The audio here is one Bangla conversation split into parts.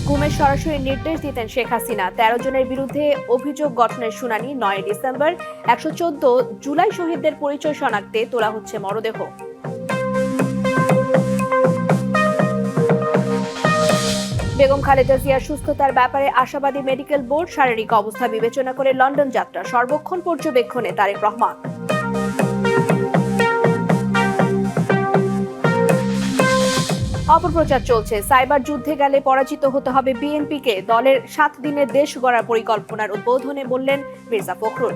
গুমের সরাসরি নির্দেশ দিতেন শেখ হাসিনা। 13 জনের বিরুদ্ধে অভিযোগ গঠনের শুনানি 9 ডিসেম্বর। 114 জুলাই শহীদদের পরিচয় শনাক্তে তোলা হচ্ছে মরদেহ। বেগম খালেদা জিয়ার সুস্থতার ব্যাপারে আশাবাদী মেডিকেল বোর্ড। শারীরিক অবস্থা বিবেচনা করে লন্ডন যাত্রা। সর্বক্ষণ পর্যবেক্ষণে তারেক রহমান। অপপ্রচার চলছে। সাইবার যুদ্ধে গেলে পরাজিত হতে হবে বিএনপিকে। দলের 7 দিনের দেশ গড়ার পরিকল্পনার উদ্বোধনে বললেন মির্জা ফখরুল।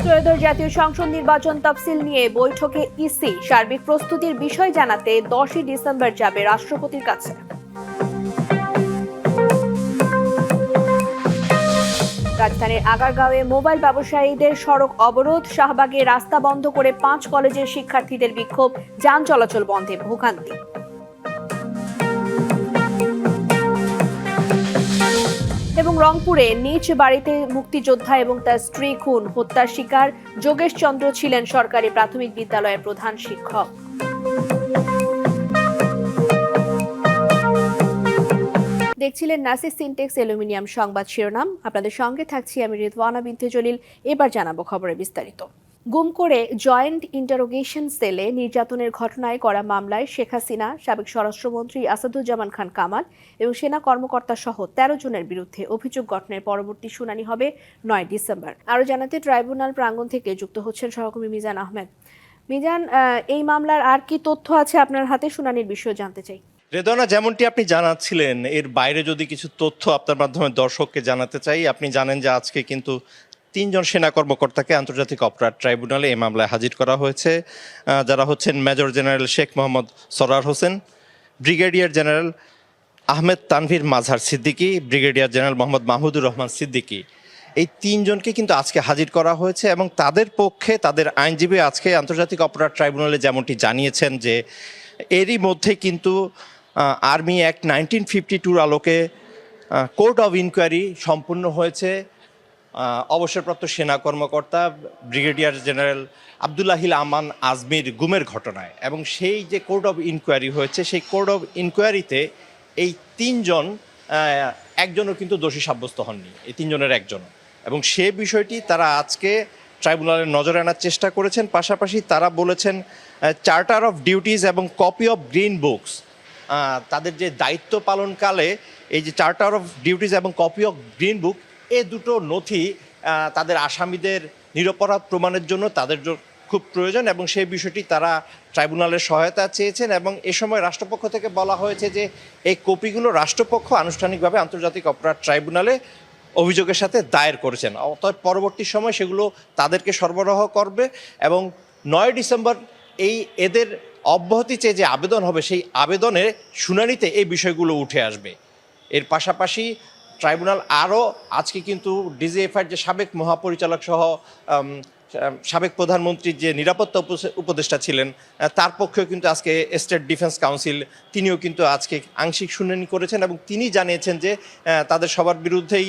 ত্রয়োদশ জাতীয় সংসদ নির্বাচন তফসিল নিয়ে বৈঠকে ইসি। সার্বিক প্রস্তুতির বিষয় জানাতে 10 ডিসেম্বর যাবে রাষ্ট্রপতির কাছে। রাজধানীর আগারগাঁওয়ে মোবাইল ব্যবসায়ীদের সড়ক অবরোধ। শাহবাগে রাস্তা বন্ধ করে 5 কলেজের শিক্ষার্থীদের বিক্ষোভ। যান চলাচল বন্ধে ভোগান্তি। এবং রংপুরে নিজ বাড়িতে মুক্তিযোদ্ধা এবং তার স্ত্রী খুন। হত্যার শিকার যোগেশ চন্দ্র ছিলেন সরকারি প্রাথমিক বিদ্যালয়ের প্রধান শিক্ষক। দেখছিলেন নাসির সিনটেক্স অ্যালুমিনিয়াম সংবাদ শিরোনাম। আপনাদের সঙ্গে থাকছি আমি রিদওয়ানা বিনতে জলিল। এবার জানাবো খবরের বিস্তারিত। গুম করে জয়েন্ট ইন্টারোগেশন সেলে নির্যাতনের ঘটনায় করা মামলায় শেখ হাসিনা, সাবেক স্বরাষ্ট্রমন্ত্রী আসাদুজ্জামান খান কামাল এবং সেনা কর্মকর্তা সহ 13 জনের বিরুদ্ধে অভিযোগ গঠনের পরবর্তী শুনানি হবে 9 ডিসেম্বর। আরও জানাতে ট্রাইব্যুনাল প্রাঙ্গণ থেকে যুক্ত হচ্ছেন সহকর্মী মিজান আহমেদ। মিজান, এই মামলার আর কি তথ্য আছে আপনার হাতে? শুনানির বিষয়ে জানতে চাই। রেদনা, যেমনটি আপনি জানাচ্ছিলেন, এর বাইরে যদি কিছু তথ্য আপনার মাধ্যমে দর্শককে জানাতে চাই। আপনি জানেন যে আজকে কিন্তু 3 জন সেনা কর্মকর্তাকে আন্তর্জাতিক অপরাধ ট্রাইব্যুনালে এই মামলায় হাজির করা হয়েছে, যারা হচ্ছেন মেজর জেনারেল শেখ মোহাম্মদ সরার Hossain, brigadier general Ahmed Tanvir Mazhar Siddiqui, brigadier general Mohammad Mahmudur Rahman Siddiqui. এই 3 জনকে কিন্তু আজকে হাজির করা হয়েছে এবং তাদের পক্ষে তাদের আইনজীবী আজকে আন্তর্জাতিক অপরাধ ট্রাইব্যুনালে যেমনটি জানিয়েছেন যে এরই মধ্যে কিন্তু আর্মি অ্যাক্ট 1952 আলোকে কোর্ট অফ ইনকোয়ারি সম্পূর্ণ হয়েছে অবসরপ্রাপ্ত সেনা কর্মকর্তা ব্রিগেডিয়ার জেনারেল আবদুল্লাহিল আমান আজমির গুমের ঘটনায়। এবং সেই যে কোর্ট অফ ইনকোয়ারি হয়েছে, সেই কোর্ট অফ ইনকোয়ারিতে এই 3 জন একজনও কিন্তু দোষী সাব্যস্ত হননি, এই 3 জনের একজনও। এবং সে বিষয়টি তারা আজকে ট্রাইব্যুনালের নজরে আনার চেষ্টা করেছেন। পাশাপাশি তারা বলেছেন চার্টার অফ ডিউটিজ এবং কপি অফ গ্রিন বুকস, তাদের যে দায়িত্ব পালনকালে এই যে চার্টার অফ ডিউটিজ এবং কপি অফ গ্রিন বুক, এই দুটো নথি তাদের আসামিদের নিরপরাধ প্রমাণের জন্য তাদের খুব প্রয়োজন এবং সেই বিষয়টি তারা ট্রাইব্যুনালের সহায়তা চেয়েছেন। এবং এ সময় রাষ্ট্রপক্ষ থেকে বলা হয়েছে যে এই কপিগুলো রাষ্ট্রপক্ষ আনুষ্ঠানিকভাবে আন্তর্জাতিক অপরাধ ট্রাইব্যুনালে অভিযোগের সাথে দায়ের করেছেন, অর্থাৎ পরবর্তী সময় সেগুলো তাদেরকে সরবরাহ করবে। এবং 9 ডিসেম্বর এদের অব্যাহতি চেয়ে যে আবেদন হবে, সেই আবেদনের শুনানিতে এই বিষয়গুলো উঠে আসবে। এর পাশাপাশি ট্রাইব্যুনাল আরও আজকে কিন্তু ডিজিএফআইয়ের যে সাবেক মহাপরিচালক সহ সাবেক প্রধানমন্ত্রীর যে নিরাপত্তা উপদেষ্টা ছিলেন, তার পক্ষেও কিন্তু আজকে স্টেট ডিফেন্স কাউন্সিল তিনিও কিন্তু আজকে আংশিক শুনানি করেছেন এবং তিনি জানিয়েছেন যে তাদের সবার বিরুদ্ধেই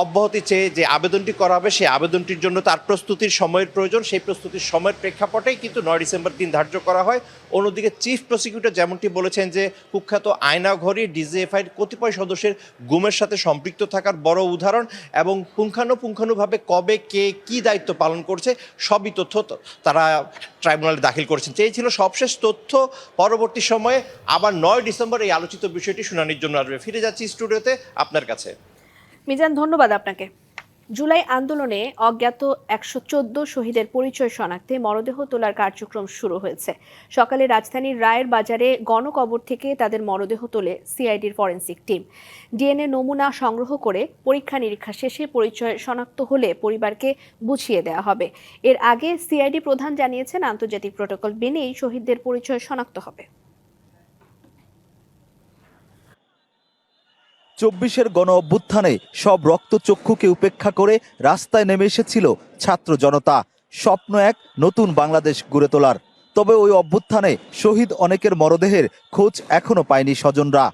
অব্যাহতি চেয়ে যে আবেদনটি করা হবে, সেই আবেদনটির জন্য তার প্রস্তুতির সময়ের প্রয়োজন। সেই প্রস্তুতির সময়ের প্রেক্ষাপটেই কিন্তু 9 ডিসেম্বর দিন ধার্য করা হয়। অন্যদিকে চিফ প্রসিকিউটর যেমনটি বলেছেন যে কুখ্যাত আয়নাঘড়ি ডিজিএফআইয়ের কতিপয় সদস্যের গুমের সাথে সম্পৃক্ত থাকার বড় উদাহরণ এবং পুঙ্খানুপুঙ্খানুভাবে কবে কে কী দায়িত্ব পালন করছে সবই তথ্য তারা ট্রাইব্যুনালে দাখিল করেছেন। এই ছিল সবশেষ তথ্য। পরবর্তী সময়ে আবার 9 ডিসেম্বর এই আলোচিত বিষয়টি শুনানির জন্য আসবে। ফিরে যাচ্ছি স্টুডিওতে আপনার কাছে। মিজান, ধন্যবাদ আপনাকে। জুলাই আন্দোলনে অজ্ঞাত 114 শহীদের পরিচয় শনাক্তে মরদেহ তোলার কার্যক্রম শুরু হয়েছে। সকালে রাজধানীর রায়ের বাজারে গণকবর থেকে তাদের মরদেহ তোলে সিআইডির ফরেনসিক টিম। ডিএনএ নমুনা সংগ্রহ করে পরীক্ষা নিরীক্ষা শেষে পরিচয় শনাক্ত হলে পরিবারকে বুঝিয়ে দেওয়া হবে। এর আগে সিআইডি প্রধান জানিয়েছেন আন্তর্জাতিক প্রটোকল মেনেই শহীদদের পরিচয় শনাক্ত হবে। 24-এর গণ অভ্যুত্থানে সব রক্তচক্ষুকে উপেক্ষা করে রাস্তায় নেমে এসেছিল ছাত্র জনতা, স্বপ্ন এক নতুন বাংলাদেশ গড়ে তোলার। তবে ওই অভ্যুত্থানে শহীদ অনেকের মরদেহের খোঁজ এখনো পায়নি স্বজনরা।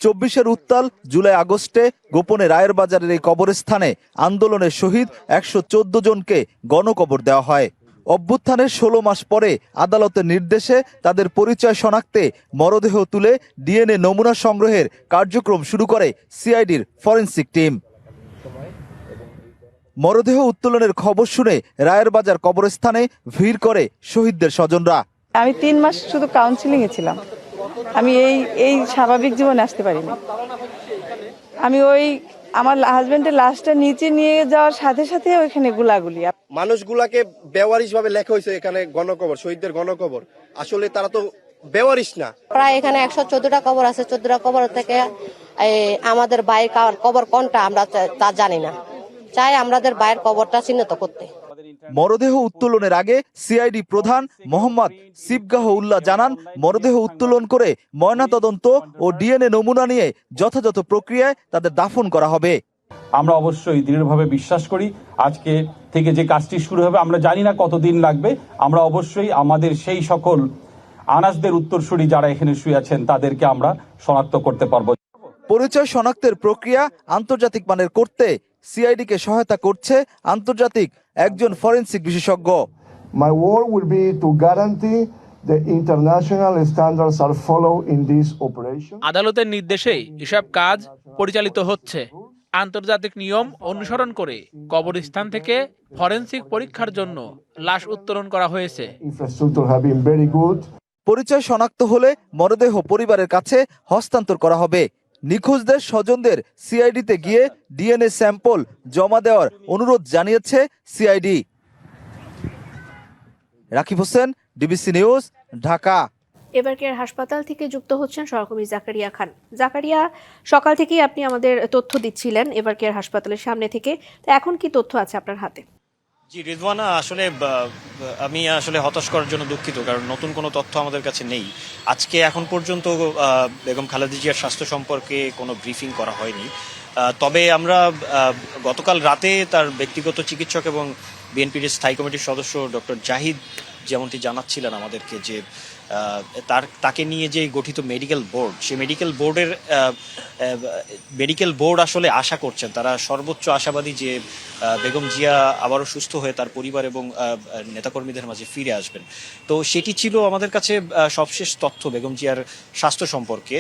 24-এর উত্তাল জুলাই আগস্টে গোপনে রায়ের বাজারের এই কবরস্থানে আন্দোলনের শহীদ 114 জনকে গণকবর দেওয়া হয়। অভ্যুত্থানের 16 মাস পরে আদালতের নির্দেশে তাদের পরিচয় শনাক্তে মরদেহ তুলে ডিএনএ নমুনা সংগ্রহের কার্যক্রম শুরু করে সিআইডির ফরেনসিক টিম। মরদেহ উত্তোলনের খবর শুনে রায়ের বাজার কবরস্থানে ভিড় করে শহীদদের স্বজনরা। আমি 3 মাস শুধু কাউন্সিলিং এ ছিলাম। আমি এই স্বাভাবিক জীবনে আসতে পারিনি। আমি আমার হাজবেন্ডের লাশটা নিচে নিয়ে যাওয়ার সাথে সাথে ওইখানে গুলাগুলি। মানুষগুলাকে বেওয়ারিশ ভাবে লেখা হয়েছে এখানে গণকবর, শহীদদের গণকবর। আসলে তারা তো বেওয়ারিশ না। প্রায় এখানে 114টা কবর আছে। 14টা কবর থেকে আমাদের ভাইয়ের কবর কোনটা আমরা তা জানি না। চাই আমাদের ভাইয়ের কবরটা চিহ্নিত করতে। মরদেহ উত্তোলনের আগে সিআইডি প্রধান মোহাম্মদ সিবগাহ উল্লাহ জানান, মরদেহ উত্তোলন করে ময়নাতদন্ত ও ডিএনএ নমুনা নিয়ে যথাযথ প্রক্রিয়ায় তাদের দাফন করা হবে। আমরা অবশ্যই দৃঢ়ভাবে বিশ্বাস করি আজকে থেকে যে কাজটি শুরু হবে, আমরা জানি না কতদিন লাগবে। আমরা অবশ্যই আমাদের সেই সকল আনাসদের উত্তরসূরি যারা এখানে শুয়ে আছেন তাদেরকে আমরা শনাক্ত করতে পারবো। পরিচয় শনাক্তের প্রক্রিয়া আন্তর্জাতিক মানের করতে সিআইডিকে সহায়তা করছে আন্তর্জাতিক একজন ফরেনসিক বিশেষজ্ঞ। My work will be to guarantee the international standards are followed in this operation. আদালতের নির্দেশেই এসব কাজ পরিচালিত হচ্ছে। আন্তর্জাতিক নিয়ম অনুসরণ করে কবরস্থান থেকে ফরেনসিক পরীক্ষার জন্য লাশ উত্তোলন করা হয়েছে। Infrastructure have been very good. পরিচয় শনাক্ত হলে মরদেহ পরিবারের কাছে হস্তান্তর করা হবে। নিখোঁজদের স্বজনদের সিআইডিতে গিয়ে ডিএনএ স্যাম্পল জমা দেওয়ার অনুরোধ জানিয়েছে CID. Rakib Hossain, DBC news, Dhaka. Evercare হাসপাতাল থেকে যুক্ত হচ্ছেন সহকর্মী জাকারিয়া খান। জাকারিয়া, সকাল থেকেই আপনি আমাদের তথ্য দিচ্ছিলেন এভারকেয়ার হাসপাতালের সামনে থেকে, তো এখন কি তথ্য আছে আপনার হাতে? জি রিজওয়ানা, আসলে আমি হতাশ করার জন্য দুঃখিত, কারণ নতুন কোনো তথ্য আমাদের কাছে নেই। আজকে এখন পর্যন্ত বেগম খালেদা জিয়ার স্বাস্থ্য সম্পর্কে কোনো ব্রিফিং করা হয়নি। তবে আমরা গতকাল রাতে তার ব্যক্তিগত চিকিৎসক এবং বিএনপির স্থায়ী কমিটির সদস্য ডক্টর জাহিদ যেমনটি জানাচ্ছিলেন আমাদেরকে যে তাকে নিয়ে যে গঠিত মেডিকেল বোর্ড, সেই মেডিকেল বোর্ড আসলে আশা করছেন, তারা সর্বোচ্চ আশাবাদী যে বেগম জিয়া আবারও সুস্থ হয়ে তার পরিবার এবং নেতাকর্মীদের মাঝে ফিরে আসবেন। তো সেটি ছিল আমাদের কাছে সবশেষ তথ্য বেগম জিয়ার স্বাস্থ্য সম্পর্কে।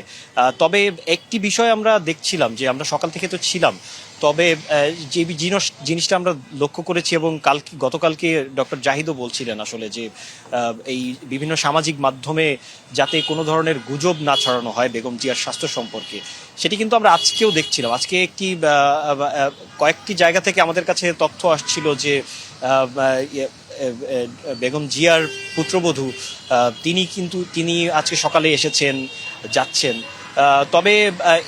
তবে একটি বিষয় আমরা দেখছিলাম, যে আমরা সকাল থেকে তো ছিলাম, তবে যে জিনিসটা আমরা লক্ষ্য করেছি এবং গতকালকে ডক্টর জাহিদও বলছিলেন আসলে যে এই বিভিন্ন সামাজিক মাধ্যমে যাতে কোনো ধরনের গুজব না ছড়ানো হয় বেগম জিয়ার স্বাস্থ্য সম্পর্কে, সেটি কিন্তু আমরা আজকেও দেখছিলাম। আজকে কয়েকটি জায়গা থেকে আমাদের কাছে তথ্য আসছিল যে বেগম জিয়ার পুত্রবধূ তিনি আজকে সকালে যাচ্ছেন। তবে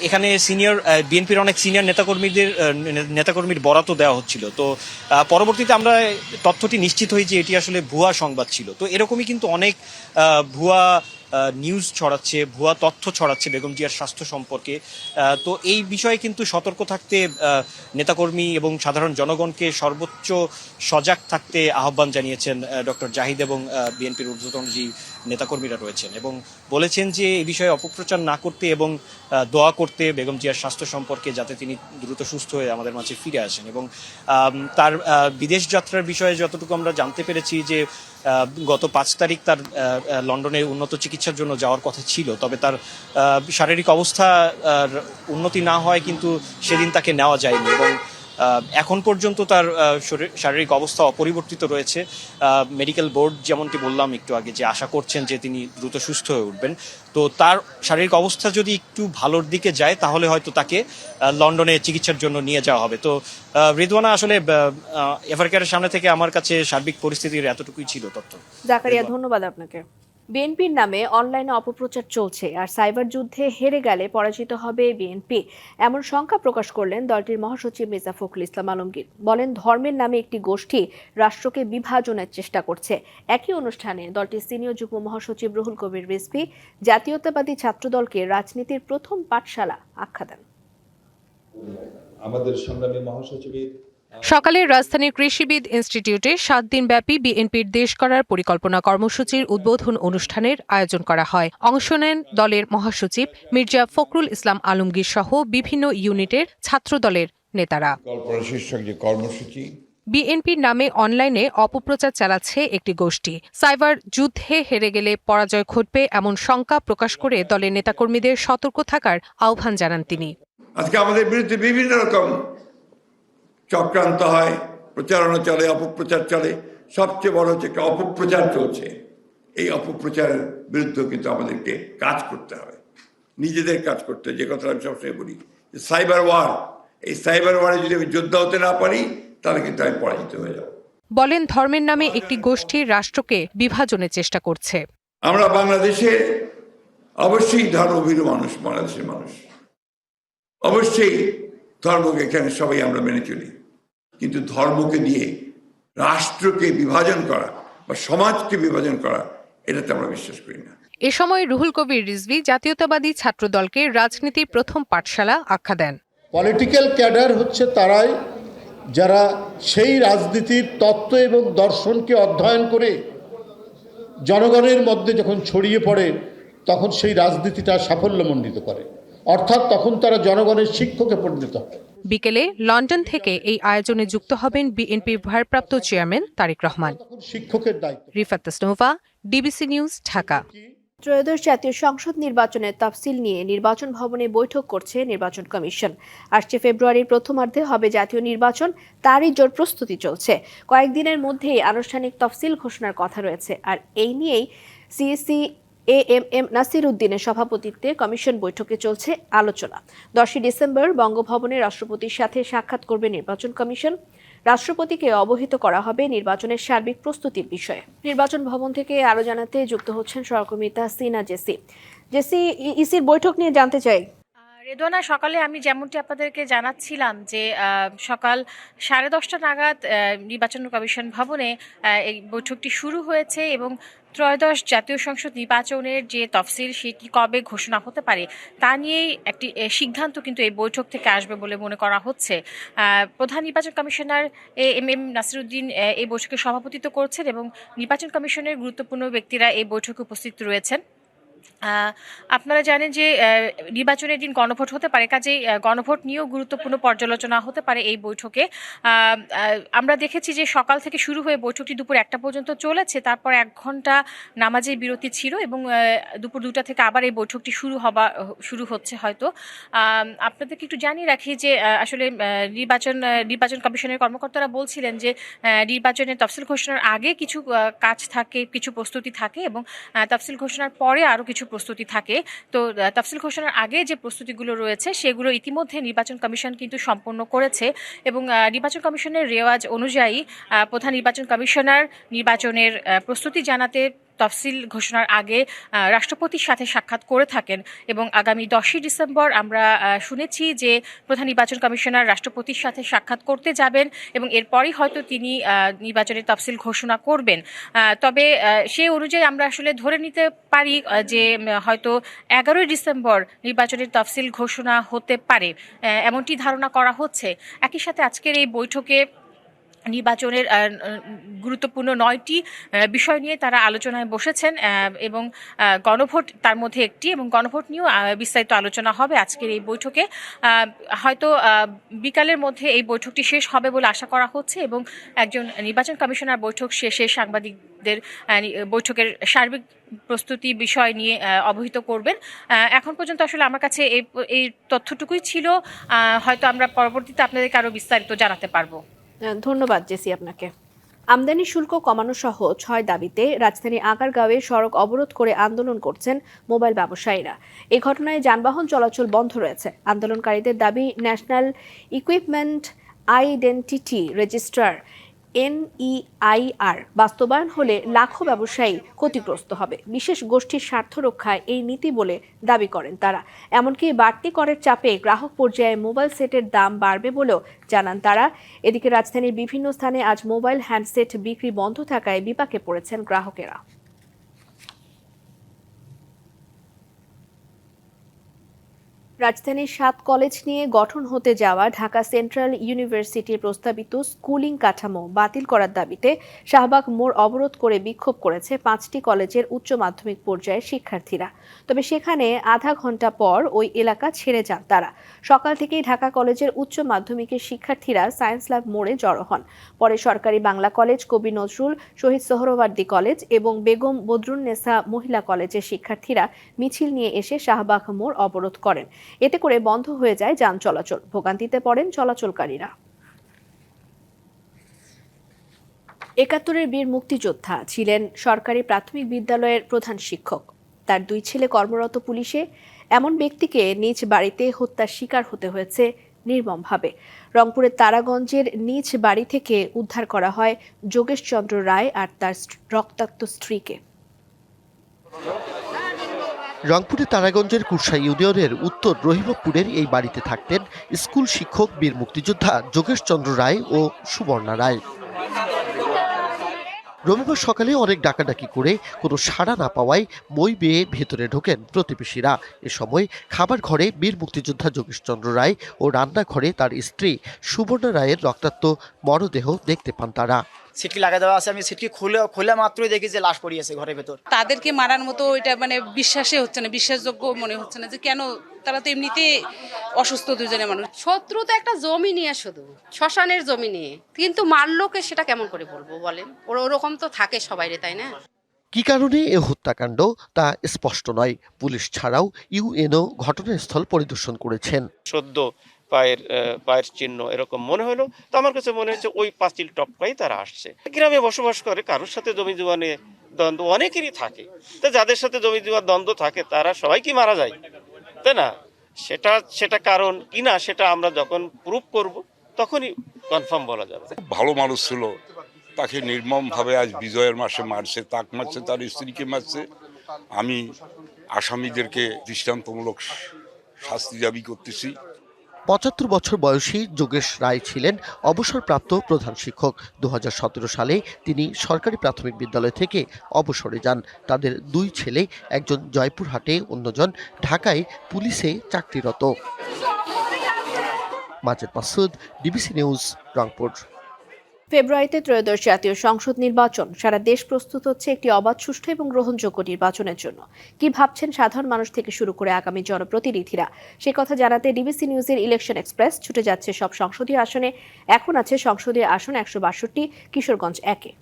এখানে বিএনপির অনেক সিনিয়র নেতাকর্মীর বরাতও দেওয়া হচ্ছিল। তো পরবর্তীতে আমরা তথ্যটি নিশ্চিত হই যে এটি আসলে ভুয়া সংবাদ ছিল। তো এরকমই কিন্তু অনেক ভুয়া নিউজ ছড়াচ্ছে, ভুয়া তথ্য ছড়াচ্ছে বেগম জিয়ার স্বাস্থ্য সম্পর্কে। তো এই বিষয়ে কিন্তু সতর্ক থাকতে নেতাকর্মী এবং সাধারণ জনগণকে সর্বোচ্চ সজাগ থাকতে আহ্বান জানিয়েছেন ডক্টর জাহিদ এবং বিএনপির ঊর্ধ্বতন যে নেতাকর্মীরা রয়েছেন, এবং বলেছেন যে এই বিষয়ে অপপ্রচার না করতে এবং দোয়া করতে বেগম জিয়ার স্বাস্থ্য সম্পর্কে, যাতে তিনি দ্রুত সুস্থ হয়ে আমাদের মাঝে ফিরে আসেন। এবং তার বিদেশ যাত্রার বিষয়ে যতটুকু আমরা জানতে পেরেছি যে গত 5 তারিখ তার লন্ডনে উন্নত চিকিৎসার জন্য যাওয়ার কথা ছিল, তবে তার শারীরিক অবস্থা উন্নতি না হয় কিন্তু সেদিন তাকে নেওয়া যায়নি, এবং এখন পর্যন্ত তার শারীরিক অবস্থা অপরিবর্তিত রয়েছে। মেডিকেল বোর্ড যেমনটি বললাম একটু আগে, যে আশা করছেন যে তিনি দ্রুত সুস্থ হয়ে উঠবেন। তো তার শারীরিক অবস্থা যদি একটু ভালোর দিকে যায় তাহলে হয়তো তাকে লন্ডনে চিকিৎসার জন্য নিয়ে যাওয়া হবে। তো রিদওয়ানা, আসলে এভারকেয়ারের সামনে থেকে আমার কাছে সার্বিক পরিস্থিতির এতটুকুই ছিল তথ্য। জাকারিয়া, ধন্যবাদ আপনাকে। বিএনপির নামে অনলাইনে অপপ্রচার চলছে, আর সাইবার যুদ্ধে হেরে গেলে পরাজিত হবে বিএনপি, এমন শঙ্কা প্রকাশ করলেন দলটির মহাসচিব মির্জা ফখরুল ইসলাম আলমগীর। বলেন, ধর্মের নামে একটি গোষ্ঠী রাষ্ট্রকে বিভাজনের চেষ্টা করছে। একই অনুষ্ঠানে দলটির সিনিয়র যুগ্ম মহাসচিব রুহুল কবির রিজভী জাতীয়তাবাদী ছাত্রদলকে রাজনীতির প্রথম পাঠশালা আখ্যা দেন। আমাদের সংগ্রামী মহাসচিবের সকালে রাজধানীর কৃষিবিদ ইনস্টিটিউটে 7 দিনব্যাপী বিএনপির দেশ করার পরিকল্পনা কর্মসূচির উদ্বোধন অনুষ্ঠানের আয়োজন করা হয়। অংশ নেন দলের মহাসচিব মির্জা ফখরুল ইসলাম আলমগীর সহ বিভিন্ন ইউনিটের ছাত্রদলের নেতারা। শীর্ষক যে কর্মসূচি বিএনপির নামে অনলাইনে অপপ্রচার চালাচ্ছে একটি গোষ্ঠী। সাইবার যুদ্ধে হেরে গেলে পরাজয় ঘটবে এমন শঙ্কা প্রকাশ করে দলের নেতাকর্মীদের সতর্ক থাকার আহ্বান জানান তিনি। আজকে আমাদের বিরুদ্ধে বিভিন্ন রকম চক্রান্ত হয়, প্রচারণা চলে, অপপ্রচার চলে। সবচেয়ে বড় হচ্ছে একটা অপপ্রচার চলছে। এই অপপ্রচারের বিরুদ্ধে কিন্তু আমাদেরকে কাজ করতে হবে, নিজেদের কাজ করতে। যে কথা আমি সবসময় বলি, সাইবার ওয়ার, এই সাইবার ওয়ারে যদি আমি যোদ্ধা হতে না পারি তাহলে কিন্তু আমি পরাজিত হয়ে যাব। বলেন, ধর্মের নামে একটি গোষ্ঠী রাষ্ট্রকে বিভাজনের চেষ্টা করছে। আমরা বাংলাদেশে অবশ্যই ধর্মভীরু মানুষ, বাংলাদেশের মানুষ অবশ্যই ধর্মকে এখানে সবাই আমরা মেনে চলি, কিন্তু ধর্মকে দিয়ে রাষ্ট্রকে বিভাজন করা বা সমাজকে বিভাজন করা, এটাতে আমরা বিশ্বাস করি না। এ সময় রুহুল কবির রিজভী জাতীয়তাবাদী ছাত্রদলকে রাজনীতির প্রথম পাঠশালা আখ্যা দেন। পলিটিক্যাল ক্যাডার হচ্ছে তারাই যারা সেই রাজনীতির তত্ত্ব এবং দর্শনকে অধ্যয়ন করে জনগণের মধ্যে যখন ছড়িয়ে পড়ে তখন সেই রাজনীতিটা সাফল্যমণ্ডিত করে, অর্থাৎ তখন তারা জনগণের শিক্ষকে পরিণত হয়। বিকেলে লন্ডন থেকে এই আয়োজনে যুক্ত হবেন বিএনপির ভারপ্রাপ্ত চেয়ারম্যান তারেক রহমান। শিক্ষকের দায়িত্ব। Rifat Tasnuva, DBC news, Dhaka. ত্রয়োদশ জাতীয় সংসদ নির্বাচনের তফসিল নিয়ে নির্বাচন ভবনে বৈঠক করছে নির্বাচন কমিশন। আসছে ফেব্রুয়ারির প্রথমার্ধে হবে জাতীয় নির্বাচন, তারই জোর প্রস্তুতি চলছে। কয়েকদিনের মধ্যেই আনুষ্ঠানিক তফসিল ঘোষণার কথা রয়েছে। আর এই নিয়েই সিএসি এএমএম নাসির উদ্দিনের সভাপতিত্বে কমিশন বৈঠকে চলছে আলোচনা। 10 ডিসেম্বর বঙ্গভবনে রাষ্ট্রপতির সাথে সাক্ষাৎ করবে নির্বাচন কমিশন। রাষ্ট্রপতিকে অবহিত করা হবে নির্বাচনের সার্বিক প্রস্তুতির বিষয়ে। নির্বাচন ভবন থেকে আরো জানাতে যুক্ত হচ্ছেন সহকর্মী তাহসিনা জেসি। ইসির বৈঠক নিয়ে জানতে চাই। রেদওয়ানা, সকালে আমি যেমনটি আপনাদেরকে জানাচ্ছিলাম যে সকাল 10:30 নাগাদ নির্বাচন কমিশন ভবনে এই বৈঠকটি শুরু হয়েছে এবং ত্রয়োদশ জাতীয় সংসদ নির্বাচনের যে তফসিল সেটি কবে ঘোষণা হতে পারে তা নিয়েই একটি সিদ্ধান্ত কিন্তু এই বৈঠক থেকে আসবে বলে মনে করা হচ্ছে। প্রধান নির্বাচন কমিশনার এএমএম নাসির উদ্দিন এই বৈঠকে সভাপতিত্ব করছেন এবং নির্বাচন কমিশনের গুরুত্বপূর্ণ ব্যক্তিরা এই বৈঠকে উপস্থিত রয়েছেন। আপনারা জানেন যে নির্বাচনের দিন গণভোট হতে পারে, কাজেই গণভোট নিয়েও গুরুত্বপূর্ণ পর্যালোচনা হতে পারে এই বৈঠকে। আমরা দেখেছি যে সকাল থেকে শুরু হয়ে বৈঠকটি দুপুর 1টা পর্যন্ত চলেছে, তারপর 1 ঘন্টা নামাজের বিরতি ছিল এবং দুপুর 2টা থেকে আবার এই বৈঠকটি শুরু হচ্ছে হয়তো। আপনাদেরকে একটু জানিয়ে রাখি যে আসলে নির্বাচন কমিশনের কর্মকর্তারা বলছিলেন যে নির্বাচনের তফসিল ঘোষণার আগে কিছু কাজ থাকে, কিছু প্রস্তুতি থাকে এবং তফসিল ঘোষণার পরে আরও কিছু প্রস্তুতি থাকে। তো তফসিল ঘোষণার আগে যে প্রস্তুতিগুলো রয়েছে সেগুলো ইতিমধ্যে নির্বাচন কমিশন কিন্তু সম্পন্ন করেছে এবং নির্বাচন কমিশনের রেওয়াজ অনুযায়ী প্রধান নির্বাচন কমিশনার নির্বাচনের প্রস্তুতি জানাতে তফসিল ঘোষণার আগে রাষ্ট্রপতির সাথে সাক্ষাৎ করে থাকেন এবং আগামী 10 ডিসেম্বর আমরা শুনেছি যে প্রধান নির্বাচন কমিশনার রাষ্ট্রপতির সাথে সাক্ষাৎ করতে যাবেন এবং এরপরই হয়তো তিনি নির্বাচনের তফসিল ঘোষণা করবেন। তবে সেই অনুযায়ী আমরা আসলে ধরে নিতে পারি যে হয়তো 11 ডিসেম্বর নির্বাচনের তফসিল ঘোষণা হতে পারে, এমনটি ধারণা করা হচ্ছে। একই সাথে আজকের এই বৈঠকে নির্বাচনের গুরুত্বপূর্ণ 9টি বিষয় নিয়ে তারা আলোচনায় বসেছেন এবং গণভোট তার মধ্যে একটি, এবং গণভোট নিয়েও বিস্তারিত আলোচনা হবে আজকের এই বৈঠকে। হয়তো বিকালের মধ্যে এই বৈঠকটি শেষ হবে বলে আশা করা হচ্ছে এবং একজন নির্বাচন কমিশনার বৈঠক শেষে সাংবাদিকদের বৈঠকের সার্বিক প্রস্তুতি বিষয় নিয়ে অবহিত করবেন। এখন পর্যন্ত আসলে আমার কাছে এই তথ্যটুকুই ছিল, হয়তো আমরা পরবর্তীতে আপনাদেরকে আরও বিস্তারিত জানাতে পারবো। ধন্যবাদ জেসি আপনাকে। আমদানি শুল্ক কমানো সহ 6 দাবিতে রাজধানী আগারগাঁওয়ে সড়ক অবরোধ করে আন্দোলন করছেন মোবাইল ব্যবসায়ীরা। এই ঘটনায় যানবাহন চলাচল বন্ধ রয়েছে। আন্দোলনকারীদের দাবি, national equipment identity registrar NEIR বাস্তবায়ন হলে লাখো ব্যবসায়ী ক্ষতিগ্রস্ত হবে। বিশেষ গোষ্ঠীর স্বার্থ রক্ষায় এই নীতি বলে দাবি করেন তারা। এমনকি বাড়তি করের চাপে গ্রাহক পর্যায়ে মোবাইল সেটের দাম বাড়বে বলেও জানান তারা। এদিকে রাজধানীর বিভিন্ন স্থানে আজ মোবাইল হ্যান্ডসেট বিক্রি বন্ধ থাকায় বিপাকে পড়েছেন গ্রাহকেরা। রাজধানীর 7 কলেজ নিয়ে গঠন হতে যাওয়া ঢাকা সেন্ট্রাল ইউনিভার্সিটির প্রস্তাবিত স্কুলিং কাঠামো বাতিল করার দাবিতে শাহবাগ মোড় অবরোধ করে বিক্ষোভ করেছে 5টি কলেজের উচ্চ মাধ্যমিক পর্যায়ের শিক্ষার্থীরা। তবে সেখানে আধা ঘন্টা পর ওই এলাকা ছেড়ে যান তারা। সকাল থেকেই ঢাকা কলেজের উচ্চ মাধ্যমিকের শিক্ষার্থীরা সায়েন্স ল্যাব মোড়ে জড়ো হন। পরে সরকারি বাংলা কলেজ, কবি নজরুল, শহীদ সোহরাওয়ার্দী কলেজ এবং বেগম বদরুন্নেসা মহিলা কলেজের শিক্ষার্থীরা মিছিল নিয়ে এসে শাহবাগ মোড় অবরোধ করেন। এতে করে বন্ধ হয়ে যায় যান চলাচল। ভোগান্তিতে পড়েন চলাচলকারীরা। ৭১-এর বীর মুক্তিযোদ্ধা ছিলেন সরকারি প্রাথমিক বিদ্যালয়ের প্রধান শিক্ষক। তার 2 ছেলে কর্মরত পুলিশে। এমন ব্যক্তিকে নিজ বাড়িতে হত্যার শিকার হতে হয়েছে নির্মমভাবে। রংপুরের তারাগঞ্জের নিজ বাড়ি থেকে উদ্ধার করা হয় যোগেশ চন্দ্র রায় আর তার রক্তাক্ত স্ত্রীকে। রংপুরের তারাগঞ্জের কুরসা ইউনিয়নের উত্তর রহিমপুরের এই বাড়িতে থাকতেন স্কুল শিক্ষক বীর মুক্তিযোদ্ধা যোগেশ চন্দ্র রায় ও সুবর্ণা রায়। রবিবার সকালে অনেক ডাকাডাকি করে কোনো সাড়া না পাওয়ায় মই বেয়ে ভেতরে ঢোকেন প্রতিবেশীরা। এ সময় খাবার ঘরে বীর মুক্তিযোদ্ধা যোগেশ চন্দ্র রায় ও রান্নাঘরে তার স্ত্রী সুবর্ণা রায়ের রক্তাক্ত মরদেহ দেখতে পান তারা। সিটকি লাগা দেওয়া আছে, আমি সিটকি খুলে মাত্রই দেখি যে লাশ পড়িয়েছে ঘরের ভেতর। তাদেরকে মারার মতো এটা বিশ্বাসে হচ্ছে না, বিশ্বাসযোগ্য মনে হচ্ছে না যে কেন, তারা তো এমনিতে অসুস্থ দুজনে মানুষ। শত্রু তো একটা জমি নিয়ে, শুধু শ্মশানের জমি নিয়ে, কিন্তু মারলোকে সেটা কেমন করে বলবো বলেন? ওরকম তো থাকে সবাইরে, তাই না? কি কারণে এ হত্যাকাণ্ড তা স্পষ্ট নয়। পুলিশ ছাড়াও ইউএনও ঘটনাস্থল পরিদর্শন করেছেন। সদ্য পায়ের চিহ্ন এরকম মনে হলো, তো আমার কাছে মনে হচ্ছে ওই পাঁচিল টপকাই তারা আসছে। গ্রামে বসবাস করে, কারোর সাথে জমি জুয়া নিয়ে দ্বন্দ্ব অনেকেরই থাকে। তো যাদের সাথে জমি জুয়ার দ্বন্দ্ব থাকে তারা সবাই কি মারা যায়, তাই না? সেটা কারণ কিনা সেটা আমরা যখন প্রুফ করব তখনই কনফার্ম বলা যাবে। ভালো মানুষ ছিল, তাকে নির্মমভাবে আজ বিজয়ের মাসে মারছে, তাক মারছে, তার স্ত্রীকে মারছে। আমি আসামিদেরকে দৃষ্টান্তমূলক শাস্তি দাবি করতেছি। ৭৫ বছর বয়সী যোগেশ রায় ছিলেন অবসরপ্রাপ্ত প্রধান শিক্ষক। ২০১৭ সালে তিনি সরকারি প্রাথমিক বিদ্যালয় থেকে অবসরে যান। তাদের 2 ছেলে, একজন জয়পুরহাটে, অন্যজন ঢাকায় পুলিশে চাকরিরত। Majed Masud, DBC news, Rangpur. ফেব্রুয়ারিতে ত্রয়োদশ জাতীয় সংসদ নির্বাচন। সারা দেশ প্রস্তুত হচ্ছে একটি অবাধ, সুষ্ঠু এবং গ্রহণযোগ্য নির্বাচনের জন্য। কি ভাবছেন সাধারণ মানুষ থেকে শুরু করে আগামী জনপ্রতিনিধিরা, সে কথা জানাতে ডিবিসি নিউজের ইলেকশন এক্সপ্রেস ছুটে যাচ্ছে সব সংসদীয় আসনে। এখন আছে সংসদীয় আসন 162, কিশোরগঞ্জ 1-এ।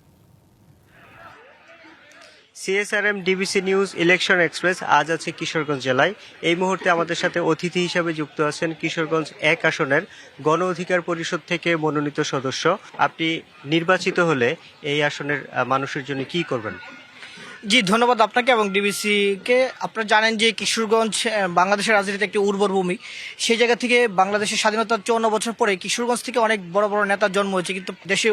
CSRM DBC news election express আজ আছে কিশোরগঞ্জ জেলায়। এই মুহূর্তে আমাদের সাথে অতিথি হিসেবে যুক্ত আছেন কিশোরগঞ্জ 1 আসনের গণ অধিকার পরিষদ থেকে মনোনীত সদস্য। আপনি নির্বাচিত হলে এই আসনের মানুষের জন্য কি করবেন? জি, ধন্যবাদ আপনাকে এবং ডিবিসিকে। আপনারা জানেন যে কিশোরগঞ্জ বাংলাদেশের রাজনীতিতে একটি উর্বর ভূমি। সেই জায়গা থেকে বাংলাদেশের স্বাধীনতার 54 বছর পরে কিশোরগঞ্জ থেকে অনেক বড় বড় নেতার জন্ম হয়েছে, কিন্তু দেশে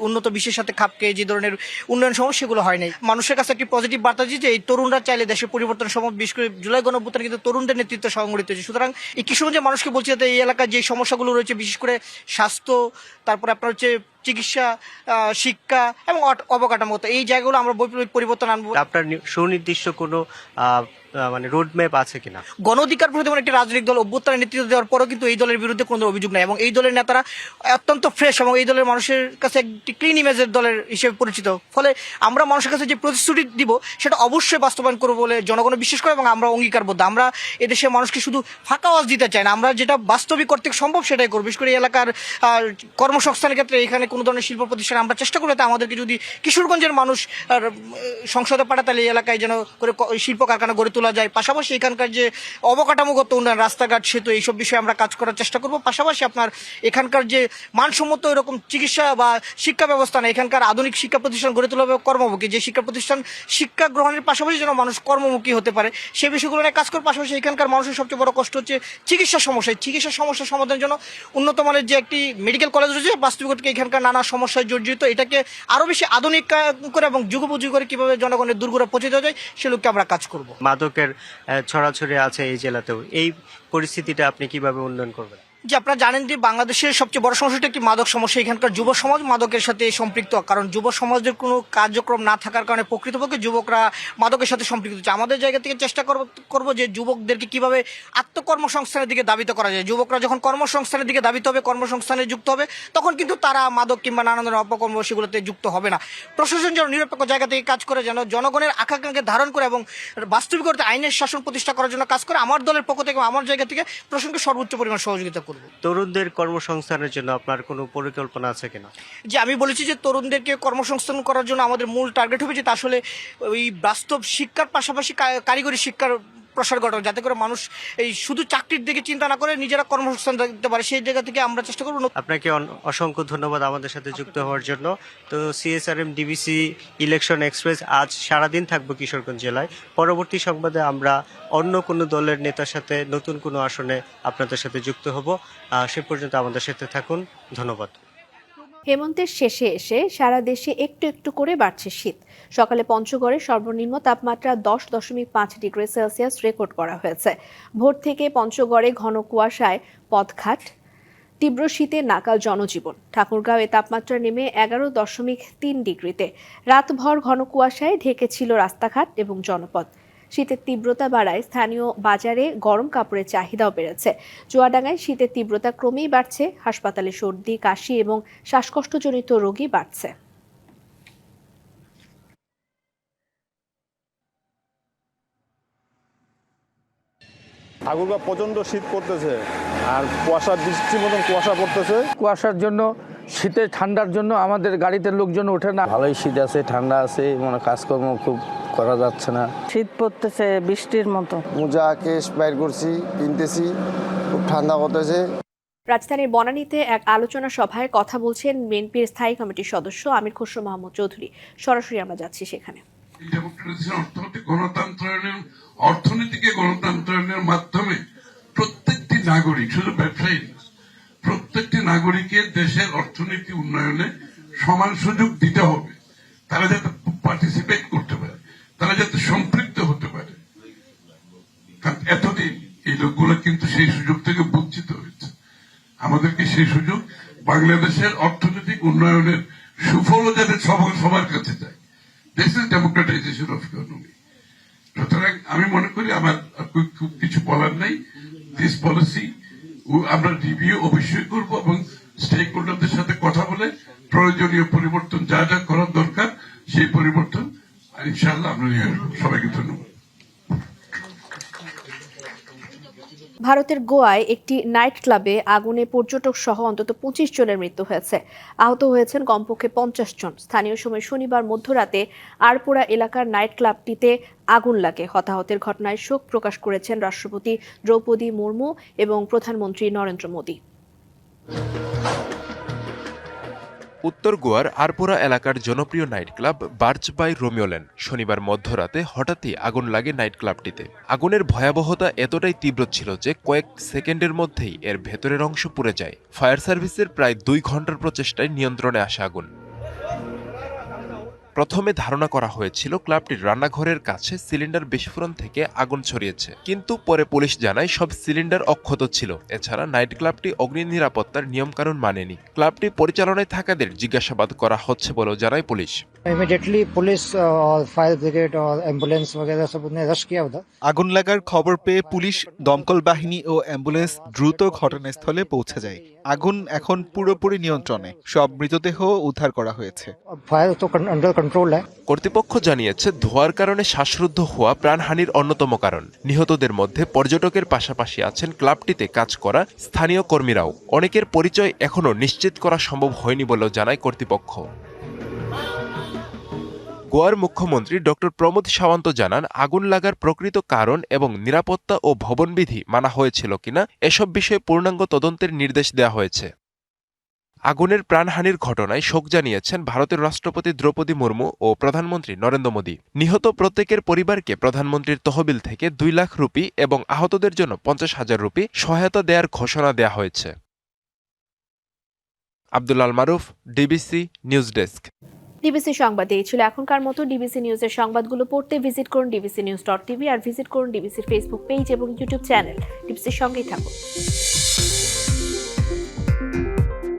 উন্নত বিশ্বের সাথে খাপ খেয়ে যে ধরনের উন্নয়ন সমস্যাগুলো হয় নাই। মানুষের কাছে একটি পজিটিভ বার্তা যে এই তরুণরা চাইলে দেশের পরিবর্তন সম্ভব। বিশেষ করে জুলাই গণঅভ্যুত্থানে কিন্তু তরুণদের নেতৃত্বে সংগঠিত হয়েছে। সুতরাং এই কিশোরগঞ্জের মানুষকে বলছি যাতে এই এলাকার যে সমস্যাগুলো রয়েছে, বিশেষ করে স্বাস্থ্য, তারপরে আপনার হচ্ছে চিকিৎসা, শিক্ষা এবং অবকাঠামোগত এই জায়গাগুলো আমরা বৈপ্লবিক পরিবর্তন আনবো। আপনার সুনির্দিষ্ট কোনো রোড ম্যাপ আছে কিনা? গণ অধিকার পরিষদ একটি রাজনৈতিক দল অভ্যুত্থানের নেতৃত্ব দেওয়ার পরও কিন্তু এই দলের বিরুদ্ধে কোনো অভিযোগ নাই এবং এই দলের নেতারা অত্যন্ত ফ্রেশ এবং এই দলের মানুষের কাছে একটি ক্লিন ইমেজের দলের হিসেবে পরিচিত। ফলে আমরা মানুষের কাছে যে প্রতিশ্রুতি দিব সেটা অবশ্যই বাস্তবায়ন করবো বলে জনগণ বিশ্বাস করে এবং আমরা অঙ্গীকারবদ্ধ। আমরা এদেশের মানুষকে শুধু ফাঁকা আওয়াজ দিতে চাই না, আমরা যেটা বাস্তবিক করতে সম্ভব সেটাই করবো। বিশেষ করে এই এলাকার কর্মসংস্থানের ক্ষেত্রে এখানে কোনো ধরনের শিল্প প্রতিষ্ঠান আমরা চেষ্টা করবো তাই আমাদেরকে যদি কিশোরগঞ্জের মানুষ সংসদে পাঠায় তাহলে এই এলাকায় যেন করে শিল্প কারখানা গড়ে তোলা যায়। পাশাপাশি এখানকার যে অবকাঠামোগত উন্নয়ন, রাস্তাঘাট, সেতু, এইসব বিষয়ে আমরা কাজ করার চেষ্টা করব। পাশাপাশি আপনার এখানকার যে মানসম্মত এরকম চিকিৎসা বা শিক্ষা ব্যবস্থা না, এখানকার আধুনিক শিক্ষা প্রতিষ্ঠান গড়ে তোলা হবে কর্মমুখী, যে শিক্ষা প্রতিষ্ঠান শিক্ষা গ্রহণের পাশাপাশি যেন মানুষ কর্মমুখী হতে পারে সে বিষয়গুলো নিয়ে কাজ করার পাশাপাশি এখানকার মানুষের সবচেয়ে বড় কষ্ট হচ্ছে চিকিৎসা সমস্যা। চিকিৎসা সমস্যার সমাধানের জন্য উন্নত মানের যে একটি মেডিকেল কলেজ রয়েছে, বাস্তবিকতা এখানকার নানা সমস্যায় জর্জরিত, এটাকে আরো বেশি আধুনিক করে এবং যুগোপযোগী করে কিভাবে জনগণের দূরগোড়া পৌঁছে দেওয়া যায় সে লক্ষ্যে আমরা কাজ করব। মাদকের ছড়াছড়ি আছে এই জেলাতেও, এই পরিস্থিতিটা আপনি কিভাবে উন্নয়ন করবেন? যে আপনারা জানেন যে বাংলাদেশের সবচেয়ে বড় সমস্যাটা একটি মাদক সমস্যা। এখানকার যুব সমাজ মাদকের সাথে সম্পৃক্ত, কারণ যুব সমাজের কোনো কার্যক্রম না থাকার কারণে প্রকৃতপক্ষে যুবকরা মাদকের সাথে সম্পৃক্ত হচ্ছে। আমাদের জায়গা থেকে চেষ্টা করব যে যুবকদেরকে কিভাবে আত্মকর্মসংস্থানের দিকে দাবিত করা যায়। যুবকরা যখন কর্মসংস্থানের দিকে দাবিত হবে, কর্মসংস্থানে যুক্ত হবে, তখন কিন্তু তারা মাদক কিংবা নানা ধরনের অপকর্ম সেগুলোতে যুক্ত হবে না। প্রশাসন যেন নিরপেক্ষ জায়গা থেকে কাজ করে, যেন জনগণের আকাঙ্ক্ষাকে ধারণ করে এবং বাস্তবিক অর্থে আইনের শাসন প্রতিষ্ঠা করার জন্য কাজ করে। আমার দলের পক্ষ থেকে আমার জায়গা থেকে প্রশাসনকে সর্বোচ্চ পরিমাণ সহযোগিতা করব। তরুণদের কর্মসংস্থানের জন্য আপনার কোনো পরিকল্পনা আছে কিনা? যে আমি বলেছি যে তরুণদেরকে কর্মসংস্থান করার জন্য আমাদের মূল টার্গেট হবে যে আসলে ওই বাস্তব শিক্ষার পাশাপাশি কারিগরি শিক্ষার প্রসার ঘটানো, যাতে করে মানুষ এই শুধু চাকরির দিকে চিন্তা না করে নিজেরা কর্মসংস্থান দিতে পারে। সেই জায়গা থেকে আমরা চেষ্টা করব। আপনাকে অসংখ্য ধন্যবাদ আমাদের সাথে যুক্ত হওয়ার জন্য। তো CSRM ডিবিসি ইলেকশন এক্সপ্রেস আজ সারাদিন থাকবো কিশোরগঞ্জ জেলায়। পরবর্তী সংবাদে আমরা অন্য কোনো দলের নেতার সাথে নতুন কোনো আসনে আপনাদের সাথে যুক্ত হব। সে পর্যন্ত আমাদের সাথে থাকুন। ধন্যবাদ। হেমন্তের শেষে এসে সারা দেশে একটু একটু করে বাড়ছে শীত। সকালে পঞ্চগড়ে সর্বনিম্ন তাপমাত্রা 10.5 ডিগ্রি সেলসিয়াস রেকর্ড করা হয়েছে। ভোর থেকে পঞ্চগড়ে ঘন কুয়াশায় পথঘাট, তীব্র শীতে নাকাল জনজীবন। ঠাকুরগাঁওয়ে তাপমাত্রা নেমে 11.3 ডিগ্রিতে। রাতভর ঘন কুয়াশায় ঢেকেছিল রাস্তাঘাট এবং জনপদ। শীতের তীব্রতা বাড়ায় স্থানীয় বাজারে গরম কাপড়ের চাহিদাও বেড়েছে। চুয়াডাঙ্গায় শীতের তীব্রতা ক্রমেই বাড়ছে। হাসপাতালে সর্দি, কাশি এবং শ্বাসকষ্টজনিত রোগী বাড়ছে। ঠাকুরগাঁও প্রচণ্ড শীত পড়তেছে আর কুয়াশা, বৃষ্টির মতন কুয়াশা পড়তেছে। কুয়াশার জন্য, শীতে ঠান্ডার জন্য আমাদের গাড়িতে লোকজন ওঠে না। ভালোই শীত আছে, ঠান্ডা আছে, মানে কাজকর্ম খুব করা যাচ্ছে না। শীত পড়তেছে বৃষ্টির মতো। মোজা কেস বাইর করছি, কিনতেছি, খুব ঠান্ডা করতেছে। রাজধানীর বনানীতে এক আলোচনা সভায় কথা বলছেন বিএনপির স্থায়ী কমিটির সদস্য আমির খসরু মাহমুদ চৌধুরী। সরাসরি আমরা যাচ্ছি সেখানে। অর্থনীতিকে গণতন্ত্রের মাধ্যমে প্রত্যেকটি নাগরিক, শুধু ব্যবসায়ী, প্রত্যেকটি নাগরিকের দেশের অর্থনীতি উন্নয়নে সমান সুযোগ দিতে হবে। তারা যাতে পার্টিসিপেট করতে পারে, তারা যাতে সম্পৃক্ত হতে পারে। কারণ এতদিন এই লোকগুলো কিন্তু সেই সুযোগ থেকে বঞ্চিত হয়েছে। আমাদেরকে সেই সুযোগ, বাংলাদেশের অর্থনৈতিক উন্নয়নের সুফল যাতে সবার কাছে যায়। This is democratisation of economy. সুতরাং আমি মনে করি আমার খুব কিছু বলার নেই। দিস পলিসি আমরা রিভিউ অবশ্যই করব এবং স্টেক হোল্ডারদের সাথে কথা বলে প্রয়োজনীয় পরিবর্তন যা যা করার দরকার সেই পরিবর্তন ইনশাআল্লাহ আমরা নিয়ে আসবো। সবাইকে ধন্যবাদ। ভারতের গোয়ায় একটি নাইট ক্লাবে আগুনে পর্যটক সহ অন্তত 25 জনের মৃত্যু হয়েছে। আহত হয়েছেন কমপক্ষে 50 জন। স্থানীয় সময় শনিবার মধ্যরাতে আরপোড়া এলাকার নাইট ক্লাবটিতে আগুন লাগে। হতাহতের ঘটনায় শোক প্রকাশ করেছেন রাষ্ট্রপতি দ্রৌপদী মুর্মু এবং প্রধানমন্ত্রী নরেন্দ্র মোদী। উত্তর গোয়ার আরপোরা এলাকার জনপ্রিয় নাইট ক্লাব বার্চ বাই রোমিওল্যান্ড শনিবার মধ্যরাতে হঠাৎই আগুন লাগে নাইট ক্লাবটিতে। আগুনের ভয়াবহতা এতটাই তীব্র ছিল যে কয়েক সেকেন্ডের মধ্যেই এর ভেতরের অংশ পুড়ে যায়। ফায়ার সার্ভিসের প্রায় 2 ঘন্টার প্রচেষ্টায় নিয়ন্ত্রণে আসে আগুন। প্রথমে ধারণা করা হয়েছিল ক্লাবটির রান্নাঘরের কাছে সিলিন্ডার বিস্ফোরণ থেকে আগুন ছড়িয়েছে, কিন্তু পরে পুলিশ জানায় সব সিলিন্ডার অক্ষত ছিল। এছাড়া নাইট ক্লাবটি অগ্নি নিরাপত্তার নিয়মকানুন মানেনি। ক্লাবটি পরিচালনায় থাকাদের জিজ্ঞাসাবাদ করা হচ্ছে বলেও জানায় পুলিশ। इमीडिएटली पुलिस और फायर ब्रिगेड और एम्बुलेंस वगैरह सब ने रश किया उधर। আগুন লাগার খবর পেয়ে পুলিশ, দমকল বাহিনী ও অ্যাম্বুলেন্স দ্রুত ঘটনাস্থলে পৌঁছে যায়। আগুন এখন পুরোপুরি নিয়ন্ত্রণে। সব মৃতদেহ উদ্ধার করা হয়েছে। फायर तो अंडर कंट्रोल है। কর্তৃপক্ষ জানিয়েছে ধোঁয়ার কারণে শ্বাসরুদ্ধ হওয়া প্রাণহানির অন্যতম কারণ। নিহতদের মধ্যে পর্যটকের পাশাপাশি আছেন ক্লাবটিতে কাজ করা স্থানীয় কর্মীরাও। অনেকের পরিচয় এখনও নিশ্চিত করা সম্ভব হয়নি বলেও জানায় কর্তৃপক্ষ। গোয়ার মুখ্যমন্ত্রী ডক্টর প্রমোদ সাওয়ান্ত জানান, আগুন লাগার প্রকৃত কারণ এবং নিরাপত্তা ও ভবনবিধি মানা হয়েছিল কিনা এসব বিষয়ে পূর্ণাঙ্গ তদন্তের নির্দেশ দেওয়া হয়েছে। আগুনের প্রাণহানির ঘটনায় শোক জানিয়েছেন ভারতের রাষ্ট্রপতি দ্রৌপদী মুর্মু ও প্রধানমন্ত্রী নরেন্দ্র মোদী। নিহত প্রত্যেকের পরিবারকে প্রধানমন্ত্রীর তহবিল থেকে 2 লাখ রুপি এবং আহতদের জন্য 50,000 রুপি সহায়তা দেওয়ার ঘোষণা দেওয়া হয়েছে। আব্দুল আল মারুফ, ডিবিসি নিউজ ডেস্ক। ডিবিসি সংবাদ এই ছিল এখনকার মতো। ডিবিসি নিউজের সংবাদগুলো পড়তে ভিজিট করুন dbcnews.tv আর ভিজিট করুন ডিবিসির ফেসবুক পেজ এবং ইউটিউব চ্যানেল। ডিবিসির সঙ্গেই থাকুন।